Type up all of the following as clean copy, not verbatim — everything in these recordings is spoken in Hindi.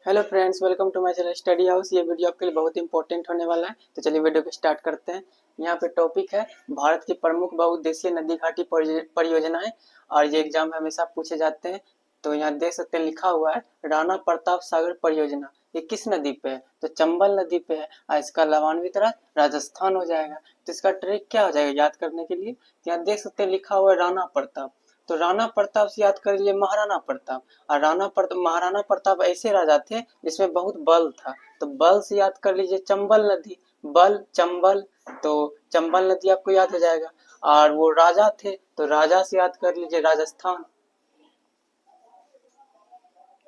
Hello friends, welcome to my channel study house. ये वीडियो आपके लिए बहुत इंपॉर्टेंट होने वाला है, तो चलिए वीडियो को स्टार्ट करते हैं। यहाँ पे टॉपिक है भारत की प्रमुख बहुउद्देशीय नदी घाटी परियोजनाएं, और ये एग्जाम में हमेशा पूछे जाते हैं। तो यहाँ देख सकते हैं लिखा हुआ है राणा प्रताप सागर परियोजना। ये किस नदी पे है? तो चंबल नदी पे है, और इसका लाभान्वित राज्य राजस्थान हो जाएगा। तो इसका ट्रिक क्या हो जाएगा याद करने के लिए? यहाँ देख सकते हैं लिखा हुआ है राणा प्रताप। तो राणा प्रताप से याद कर लीजिए महाराणा प्रताप। और महाराणा प्रताप ऐसे राजा थे जिसमें बहुत बल था, तो बल से याद कर लीजिए चंबल नदी। बल चंबल, तो चंबल नदी आपको याद हो जाएगा। और वो राजा थे, तो राजा से याद कर लीजिए राजस्थान।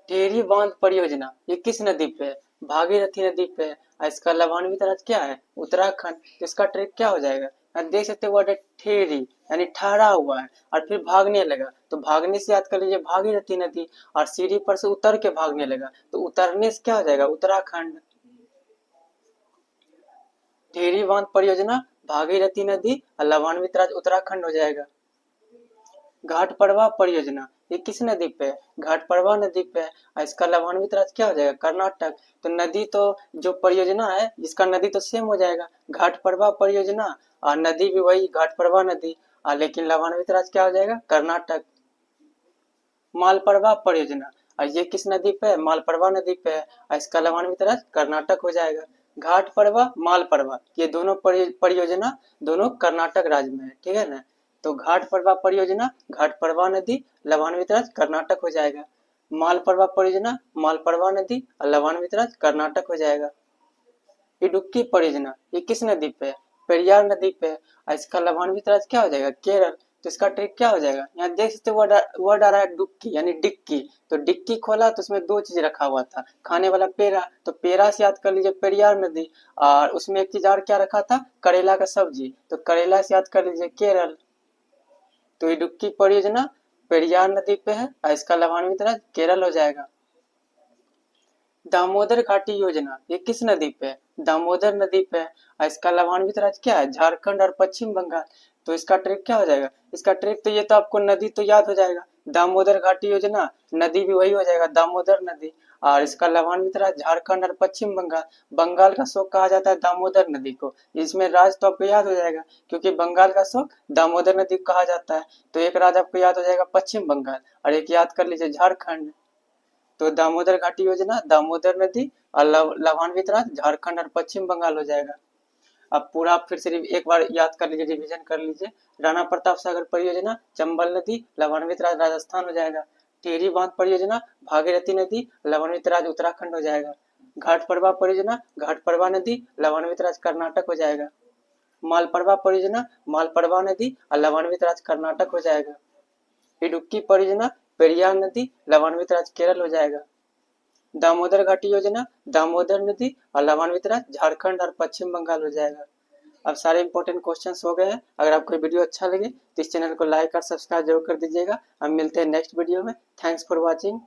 टेहरी बांध परियोजना ये किस नदी पे है? भागीरथी नदी पे है, और इसका लाभान्वित राज्य क्या है? उत्तराखंड। तो इसका ट्रिक क्या हो जाएगा? आप देख सकते हो वर्ड है ठेरी, यानी ठहरा हुआ है और फिर भागने लगा। तो भागने से याद कर लीजिए भागीरथी नदी, और सीढ़ी पर से उतर के भागने लगा, तो उतरने से क्या हो जाएगा? उत्तराखंड। टेहरी बांध परियोजना, भागीरथी नदी और लाभान्वित राज्य उत्तराखंड हो जाएगा। घाट प्रवाह परियोजना ये किस नदी पे है? घाट प्रवाह नदी पे है, और इसका लाभान्वित राज्य क्या हो जाएगा? कर्नाटक। तो नदी तो जो परियोजना है इसका नदी तो सेम हो जाएगा, घाट प्रवाह परियोजना, और नदी भी वही घाट प्रवाह नदी, लेकिन लाभान्वित राज्य क्या हो जाएगा? कर्नाटक। मालप्रभा परियोजना, और ये किस नदी पे है? मालप्रभा नदी पे है, और इसका लाभान्वित राज्य कर्नाटक हो जाएगा। घाट प्रवाह मालप्रभा ये दोनों परियोजना दोनों कर्नाटक राज्य में है, ठीक है ना? तो घाट प्रवाह परियोजना घाट प्रवाह नदी, लाभान्वित राज्य कर्नाटक हो जाएगा। मालप्रभा परियोजना मालप्रभा नदी और लाभान्वित राज्य कर्नाटक हो जाएगा। इडुक्की परियोजना ये किस नदी पे है? पेरियार नदी पे है, और इसका लाभान्वित राज्य क्या हो जाएगा? केरल। तो इसका ट्रिक क्या हो जाएगा? यहाँ देख सकते वर्ड आ रहा है डुक्की, यानी डिक्की। तो डिक्की खोला तो उसमें दो चीज रखा हुआ था, खाने वाला पेड़ा, तो पेड़ा से याद कर लीजिए पेरियार नदी, और उसमें एक चीज और क्या रखा था? करेला का सब्जी, तो करेला से याद कर लीजिए केरल। तो इडुक्की परियोजना पेरियार नदी पे है, और इसका लाभान्वित राज्य केरल हो जाएगा। दामोदर घाटी योजना ये किस नदी पे है? दामोदर नदी पे है, और इसका लाभान्वित राज्य क्या है? झारखंड और पश्चिम बंगाल। तो इसका ट्रिक क्या हो जाएगा? इसका ट्रिक तो ये तो आपको नदी तो याद हो जाएगा, दामोदर घाटी योजना, नदी भी वही हो जाएगा दामोदर नदी, और इसका लाभान्वित राज्य झारखंड और पश्चिम बंगाल। बंगाल का शोक कहा जाता है दामोदर नदी को, इसमें राज्य तो आपको याद हो जाएगा, क्योंकि बंगाल का शोक दामोदर नदी को कहा जाता है। तो एक राज्य आपको याद हो जाएगा पश्चिम बंगाल, और एक याद कर लीजिए झारखंड। तो दामोदर घाटी योजना दामोदर नदी और लाभान्वित राज्य झारखंड और पश्चिम बंगाल हो जाएगा। अब पूरा फिर से एक बार याद कर लीजिए, रिवीजन कर लीजिए। राणा प्रताप सागर परियोजना चंबल नदी, लाभान्वित राज्य राजस्थान हो जाएगा। टिहरी बांध परियोजना भागीरथी नदी, लाभान्वित राज्य उत्तराखंड हो जाएगा। घाट प्रवाह परियोजना घाट प्रवाह नदी, लाभान्वित राज्य कर्नाटक हो जाएगा। मालप्रभा परियोजना मालप्रभा नदी और लाभान्वित राज्य कर्नाटक हो जाएगा। इडुक्की परियोजना पेरियार नदी, लाभान्वित राज्य केरल हो जाएगा। दामोदर घाटी योजना दामोदर नदी और लाभान्वित राज्य झारखंड और पश्चिम बंगाल हो जाएगा। अब सारे इंपॉर्टेंट क्वेश्चंस हो गए हैं। अगर आपको वीडियो अच्छा लगे तो इस चैनल को लाइक और सब्सक्राइब जरूर कर दीजिएगा। हम मिलते हैं नेक्स्ट वीडियो में। Thanks for watching.